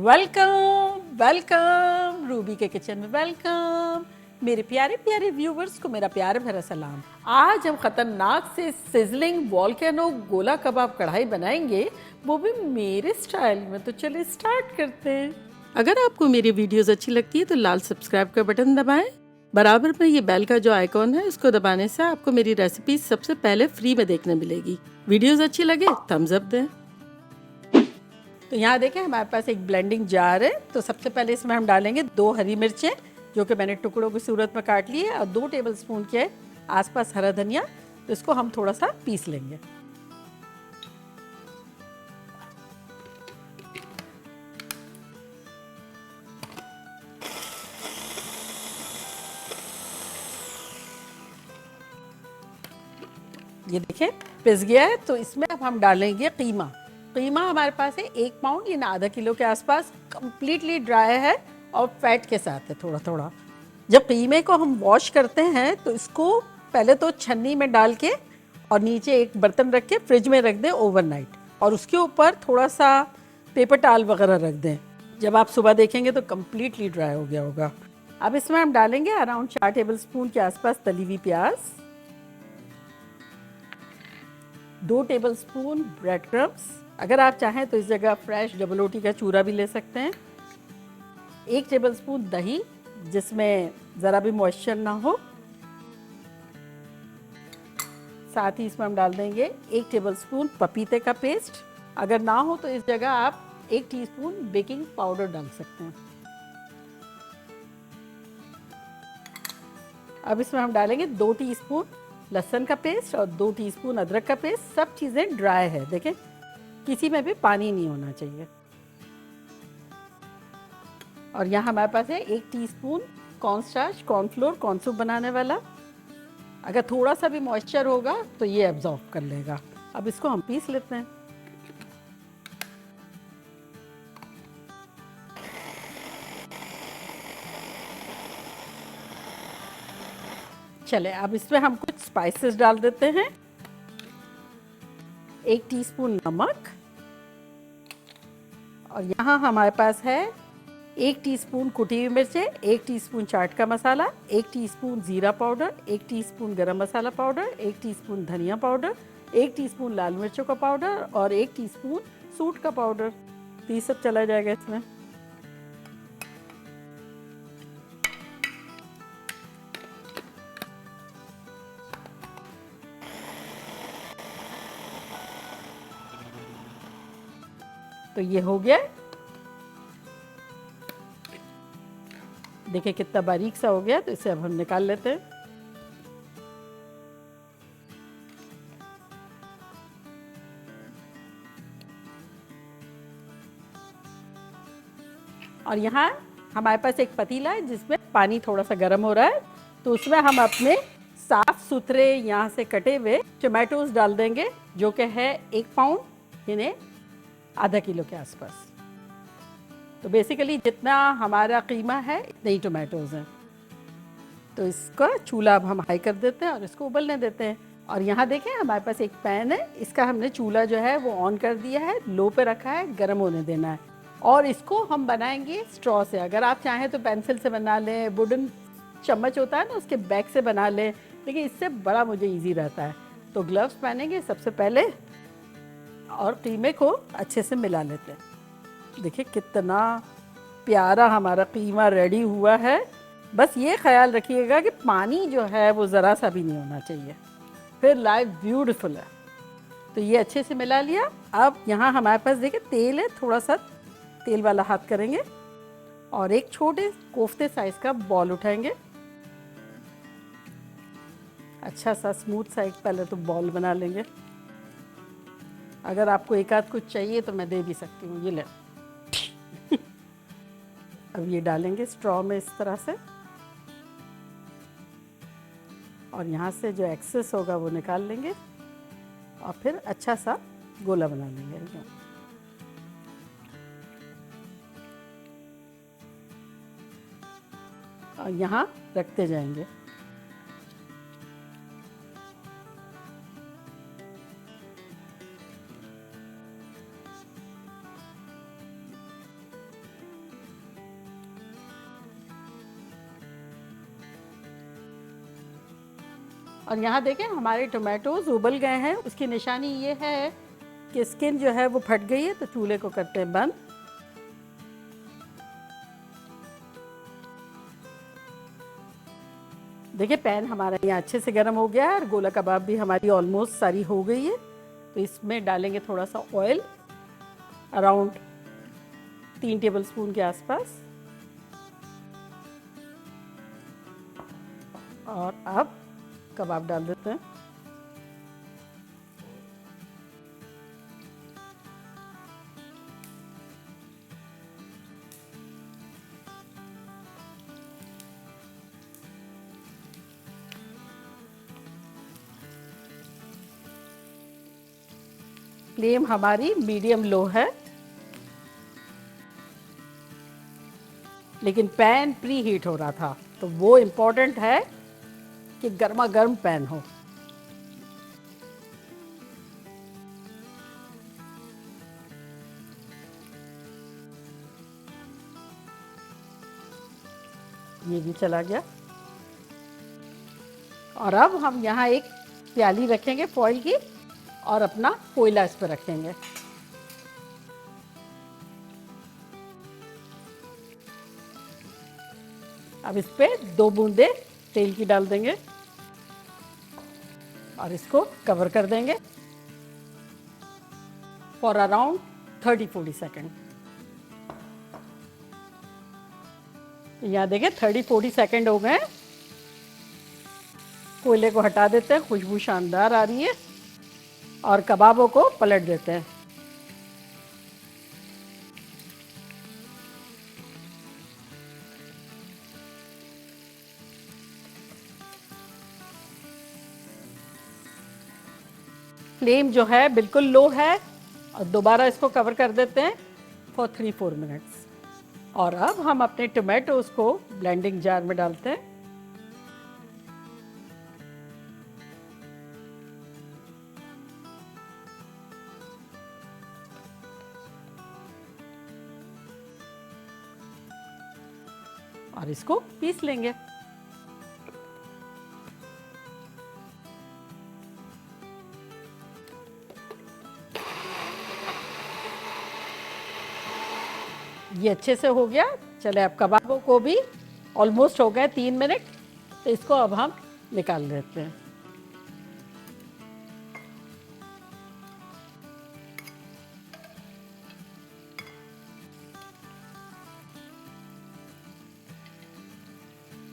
Welcome welcome Ruby के kitchen में welcome. मेरे प्यारे प्यारे व्यूवर्स को मेरा प्यार भरा सलाम। आज हम खतरनाक से सिजलिंग वॉल्केनो गोला कबाब कढ़ाई बनाएंगे, वो भी मेरे स्टाइल में। तो चलिए स्टार्ट करते हैं। अगर आपको मेरी वीडियोस अच्छी लगती है तो लाल सब्सक्राइब का बटन दबाएं। बराबर में ये बेल का जो आइकॉन है इसको दबाने से आपको मेरी रेसिपी सबसे पहले फ्री में देखने मिलेगी। वीडियोस अच्छी लगे थम्स अप दें। तो यहाँ देखें हमारे पास एक ब्लेंडिंग जार है। तो सबसे पहले इसमें हम डालेंगे 2 हरी मिर्चें जो कि मैंने टुकड़ों की सूरत में काट ली है, और 2 टेबलस्पून के आसपास हरा धनिया। तो इसको हम थोड़ा सा पीस लेंगे। ये देखें पिस गया है। तो इसमें अब हम डालेंगे कीमा। कीमा हमारे पास है 1 पाउंड यानी आधा किलो के आसपास। कंप्लीटली ड्राई है और फैट के साथ है थोड़ा थोड़ा। जब कीमे को हम वॉश करते हैं तो इसको पहले तो छन्नी में डाल के और नीचे एक बर्तन रख के फ्रिज में रख दें ओवरनाइट, और उसके ऊपर थोड़ा सा पेपर टाल वगैरह रख दें। जब आप सुबह देखेंगे तो कंप्लीटली ड्राई हो गया होगा। अब इसमें हम डालेंगे अराउंड 4 टेबलस्पून के आसपास तली हुई प्याज, 2 टेबलस्पून ब्रेड क्रम्स। अगर आप चाहें तो इस जगह फ्रेश डबल रोटी का चूरा भी ले सकते हैं। 1 टेबलस्पून दही जिसमें ज़रा भी मॉइस्चर ना हो। साथ ही इसमें हम डाल देंगे 1 टेबलस्पून पपीते का पेस्ट। अगर ना हो तो इस जगह आप 1 टीस्पून बेकिंग पाउडर डाल सकते हैं। अब इसमें हम डालेंगे 2 टीस्पून लहसुन का पेस्ट और 2 टीस्पून अदरक का पेस्ट। सब चीज़ें ड्राई है, देखें किसी में भी पानी नहीं होना चाहिए। और यहाँ हमारे पास है 1 टीस्पून कॉर्नस्टार्च, कॉर्नफ्लोर, कॉर्नसूप बनाने वाला। अगर थोड़ा सा भी मॉइस्चर होगा तो ये एब्जॉर्ब कर लेगा। अब इसको हम पीस लेते हैं। चले अब इसमें हम कुछ स्पाइसेस डाल देते हैं। 1 टीस्पून नमक, और यहाँ हमारे पास है 1 टीस्पून कुटी हुई मिर्चें, 1 टीस्पून चाट का मसाला, 1 टीस्पून जीरा पाउडर, 1 टीस्पून गरम मसाला पाउडर, 1 टीस्पून धनिया पाउडर, 1 टीस्पून लाल मिर्चों का पाउडर और 1 टीस्पून सूट का पाउडर। तो ये सब चला जाएगा इसमें। तो ये हो गया, देखिए कितना बारीक सा हो गया। तो इसे अब हम निकाल लेते हैं। और यहाँ हमारे पास एक पतीला है जिसमें पानी थोड़ा सा गर्म हो रहा है। तो उसमें हम अपने साफ सुथरे यहाँ से कटे हुए टोमेटोज डाल देंगे, जो कि है 1 पाउंड यानी आधा किलो के आसपास। तो बेसिकली जितना हमारा कीमा है इतने ही टोमेटोज हैं। तो इसका चूल्हा अब हम हाई कर देते हैं और इसको उबलने देते हैं। और यहाँ देखें हमारे पास एक पैन है, इसका हमने चूल्हा जो है वो ऑन कर दिया है, लो पे रखा है, गर्म होने देना है। और इसको हम बनाएंगे स्ट्रॉ से। अगर आप चाहें तो पेंसिल से बना लें, वुडन चम्मच होता है ना उसके बैक से बना लें, लेकिन इससे बड़ा मुझे ईजी रहता है। तो ग्लव्स पहनेंगे सबसे पहले और कीमे को अच्छे से मिला लेते हैं। देखिए कितना प्यारा हमारा कीमा रेडी हुआ है। बस ये ख्याल रखिएगा कि पानी जो है वो ज़रा सा भी नहीं होना चाहिए, फिर लाइव ब्यूटीफुल है। तो ये अच्छे से मिला लिया। अब यहाँ हमारे पास देखिए तेल है, थोड़ा सा तेल वाला हाथ करेंगे और एक छोटे कोफ्ते साइज का बॉल उठाएंगे। अच्छा सा स्मूथ सा एक पहले तो बॉल बना लेंगे। अगर आपको एक आध कुछ चाहिए तो मैं दे भी सकती हूँ, ये ले। अब ये डालेंगे स्ट्रॉ में इस तरह से, और यहाँ से जो एक्सेस होगा वो निकाल लेंगे और फिर अच्छा सा गोला बना लेंगे। और यहाँ रखते जाएंगे। और यहाँ देखें हमारे टोमेटोज उबल गए हैं। उसकी निशानी ये है कि स्किन जो है वो फट गई है, तो चूल्हे को करते हैं बंद। देखिए पैन हमारा यहाँ अच्छे से गर्म हो गया है और गोला कबाब भी हमारी ऑलमोस्ट सारी हो गई है। तो इसमें डालेंगे थोड़ा सा ऑयल, अराउंड 3 टेबलस्पून के आसपास। और अब कबाब डाल देते हैं। फ्लेम हमारी मीडियम लो है, लेकिन पैन प्री हीट हो रहा था, तो वो इम्पोर्टेंट है कि गर्मा गर्म पैन हो। ये भी चला गया। और अब हम यहाँ एक प्याली रखेंगे फॉइल की और अपना कोयला इस पर रखेंगे। अब इस पे 2 बूंदे तेल की डाल देंगे और इसको कवर कर देंगे फॉर अराउंड 30-40 सेकेंड। यहाँ देखें 30-40 सेकेंड हो गए। कोयले को हटा देते हैं, खुशबू शानदार आ रही है। और कबाबों को पलट देते हैं। फ्लेम जो है बिल्कुल लो है और दोबारा इसको कवर कर देते हैं फॉर 3-4 मिनट्स। और अब हम अपने टोमेटोज को ब्लेंडिंग जार में डालते हैं। और इसको पीस लेंगे। ये अच्छे से हो गया। चले अब कबाबों को भी ऑलमोस्ट हो गए 3 मिनट, तो इसको अब हम निकाल लेते हैं।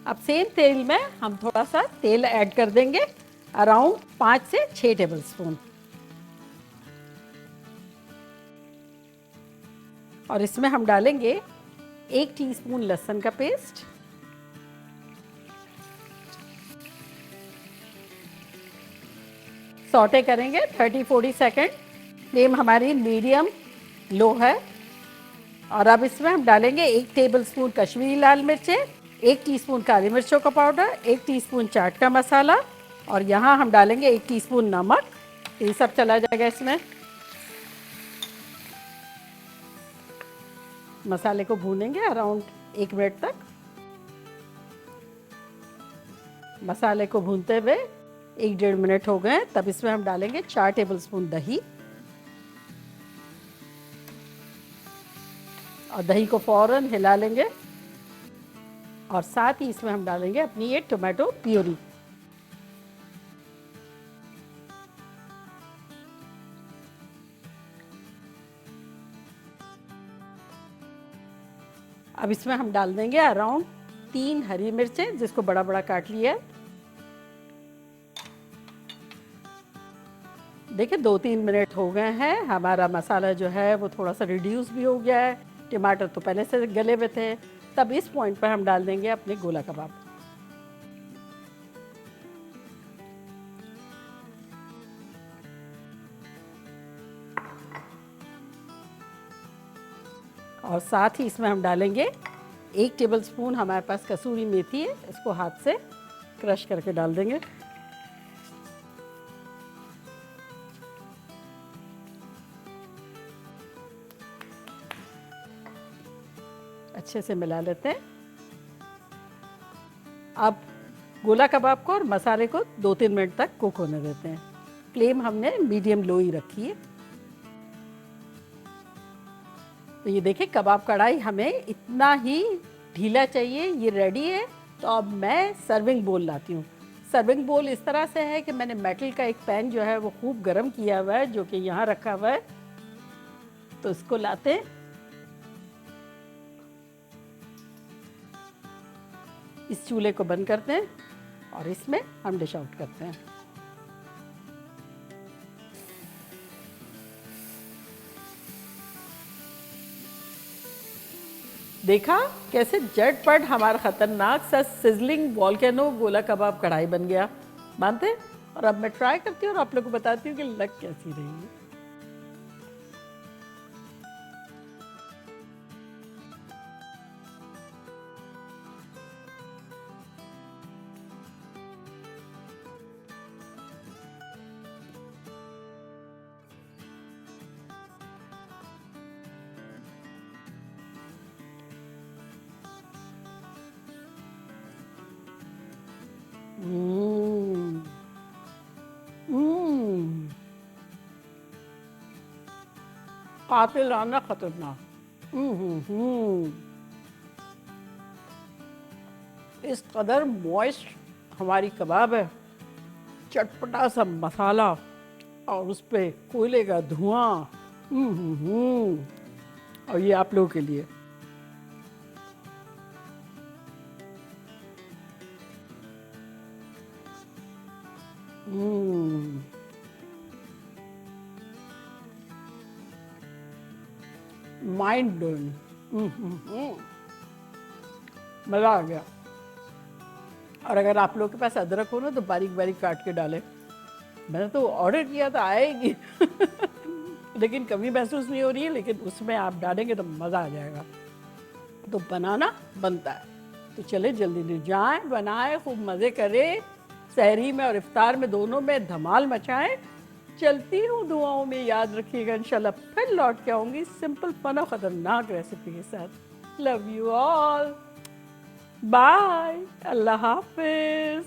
अब सेम तेल में हम थोड़ा सा तेल ऐड कर देंगे, अराउंड 5 से 6 टेबलस्पून। और इसमें हम डालेंगे 1 टीस्पून लहसुन का पेस्ट, सौटे करेंगे 30-40 सेकेंड। फ्लेम हमारी मीडियम लो है। और अब इसमें हम डालेंगे 1 टेबलस्पून कश्मीरी लाल मिर्चें, 1 टीस्पून काली मिर्चों का पाउडर, 1 टीस्पून चाट का मसाला और यहाँ हम डालेंगे 1 टीस्पून नमक। ये सब चला जाएगा इसमें। मसाले को भूनेंगे अराउंड 1 मिनट तक। मसाले को भूनते हुए 1-1.5 मिनट हो गए। तब इसमें हम डालेंगे 4 टेबलस्पून दही और दही को फौरन हिला लेंगे। और साथ ही इसमें हम डालेंगे अपनी ये टोमेटो प्यूरी। अब इसमें हम डाल देंगे अराउंड 3 हरी मिर्चें, जिसको बड़ा बड़ा काट लिया है। देखिए 2-3 मिनट हो गए हैं। हमारा मसाला जो है वो थोड़ा सा रिड्यूस भी हो गया है। टमाटर तो पहले से गले हुए थे। तब इस पॉइंट पर हम डाल देंगे अपने गोला कबाब। और साथ ही इसमें हम डालेंगे 1 टेबलस्पून हमारे पास कसूरी मेथी है, इसको हाथ से क्रश करके डाल देंगे। अच्छे से मिला लेते हैं। अब गोला कबाब को और मसाले को 2-3 मिनट तक कुक होने देते हैं। फ्लेम हमने मीडियम लो ही रखी है। तो ये देखिए कबाब कढ़ाई हमें इतना ही ढीला चाहिए, ये रेडी है। तो अब मैं सर्विंग बोल लाती हूँ। सर्विंग बोल इस तरह से है कि मैंने मेटल का एक पैन जो है वो खूब गर्म किया हुआ है, जो कि यहाँ रखा हुआ है। तो इसको लाते हैं, इस चूल्हे को बंद करते हैं और इसमें हम डिश आउट करते हैं। देखा कैसे झटपट हमारा खतरनाक सा सिजलिंग वॉल्केनो गोला कबाब कढ़ाई बन गया। मानते हैं? और अब मैं ट्राई करती हूँ और आप लोगों को बताती हूँ कि लग कैसी रही है। कातिलाना खतरनाक। इस कदर मॉइस्ट हमारी कबाब है, चटपटा सा मसाला और उस पे कोयले का धुआं। और ये आप लोगों के लिए। माइंड ब्लोइंग, मज़ा आ गया। और अगर आप लोगों के पास अदरक हो ना तो बारीक बारीक काट के डालें। मैंने तो ऑर्डर किया था आएगी लेकिन कमी महसूस नहीं हो रही है, लेकिन उसमें आप डालेंगे तो मज़ा आ जाएगा। तो बनाना बनता है। तो चले जल्दी से जाएं, बनाएं, खूब मज़े करें, सहरी में और इफ्तार में दोनों में धमाल मचाएं। चलती हूँ, दुआओं में याद रखिएगा। इंशाल्लाह फिर लौट के आऊँगी सिंपल फन और ख़तरनाक रेसिपी के साथ। लव यू ऑल, बाय, अल्लाह हाफिज़।